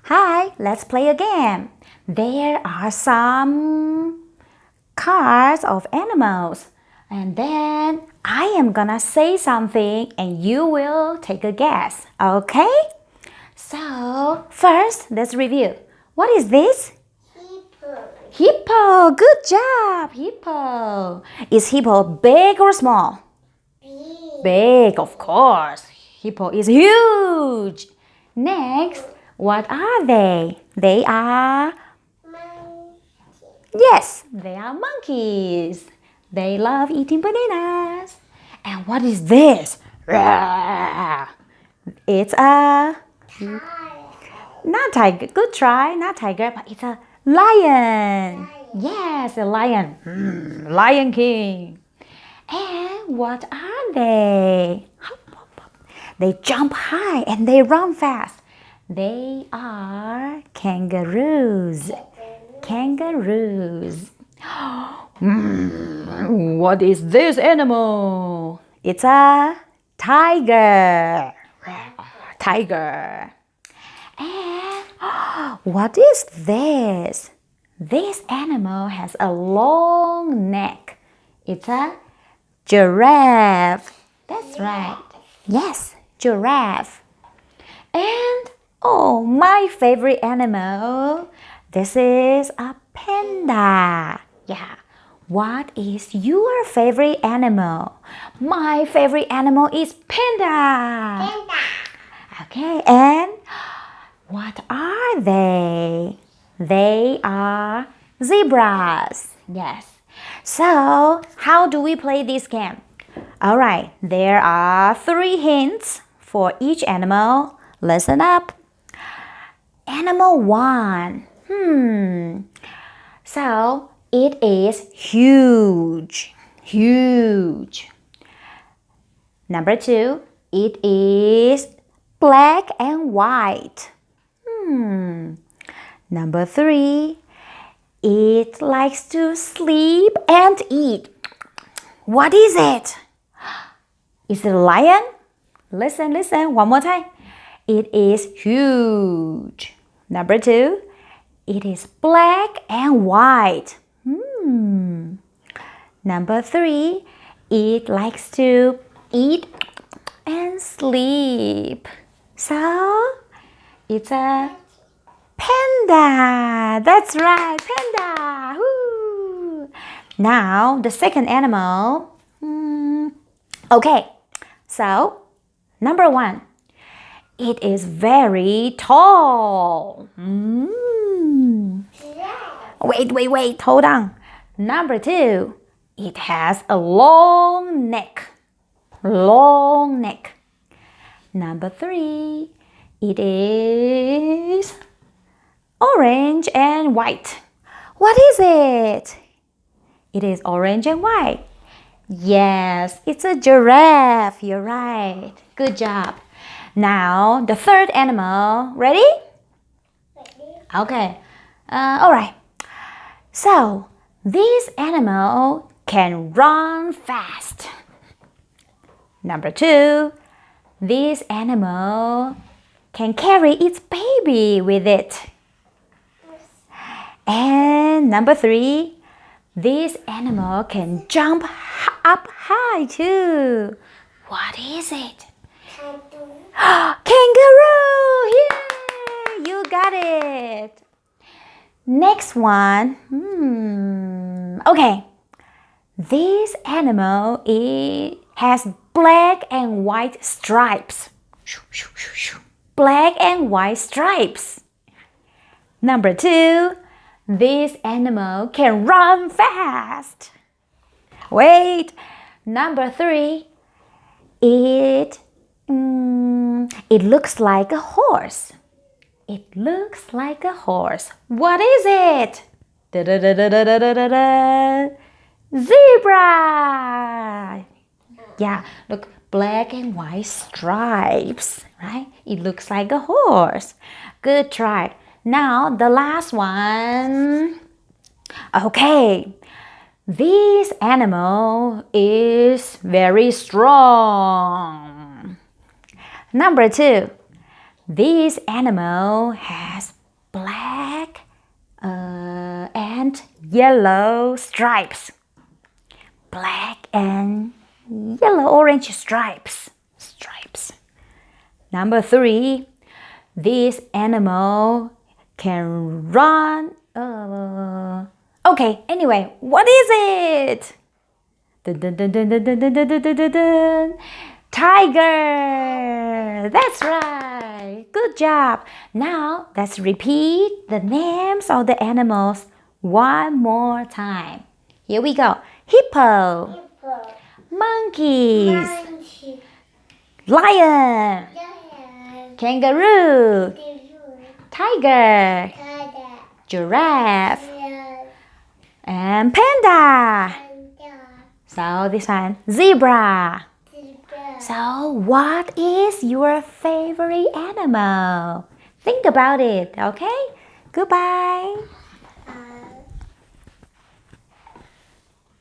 Hi, let's play a game. There are some cards of animals. And then I am gonna say something and you will take a guess, okay? So, first, let's review. What is this? Hippo. Hippo. Good job, hippo. Is hippo big or small? Big. Big, of course. Hippo is huge. Next, what are they? They are, Monkey. yes, they are monkeys. They love eating bananas. And what is this? Rawr. It's a, Tiger. not tiger, good try, not tiger, but it's a lion. Yes, a lion. Lion King. And what are they? Hop, hop, hop. They jump high and they run fast. They are kangaroos. Kangaroos. What is this animal? It's a tiger. Tiger. And what is this? This animal has a long neck. It's a giraffe. That's right. Yes, giraffe. And oh, my favorite animal. This is a panda. Yeah. What is your favorite animal? My favorite animal is panda. Panda. Okay, and what are they? They are zebras. Yes. So, how do we play this game? All right, there are 3 hints for each animal. Listen up. Animal 1. So, it is huge. Huge. Number 2, it is black and white. Number 3, it likes to sleep and eat. What is it? Is it a lion? Listen, listen, one more time. It is huge. Number 2, it is black and white. Number 3, it likes to eat and sleep. So, it's a panda. That's right, panda. Woo. Now, the second animal. Okay, so number 1, it is very tall. Wait, hold on. Number 2, it has a long neck. Long neck. Number 3, it is orange and white. What is it? It is orange and white. Yes, it's a giraffe. You're right. Good job. Now, the third animal. Ready? Okay. All right. So, this animal can run fast. Number 2, this animal can carry its baby with it. And number 3, this animal can jump up high too. What is it? Kangaroo! Yay! You got it. Next one. Okay. This animal has black and white stripes. Black and white stripes. Number 2, this animal can run fast. Wait. Number 3, it looks like a horse. It looks like a horse. What is it? Zebra! Yeah, look, black and white stripes, right? It looks like a horse. Good try. Now, the last one. Okay, this animal is very strong. Number 2, this animal has and yellow stripes. Black and yellow orange stripes. Number 3, this animal can run. Okay, anyway, what is it? Dun, dun, dun, dun, dun, dun, dun, dun, dun, dun, dun. Tiger! That's right! Good job! Now let's repeat the names of the animals one more time. Here we go. Hippo, Hippo. monkeys, Monkey. lion, Lion. kangaroo, tiger, Tiger. giraffe, Lion. and panda. Panda. So this one, zebra. Zebra. So what is your favorite animal? Think about it, okay? Goodbye.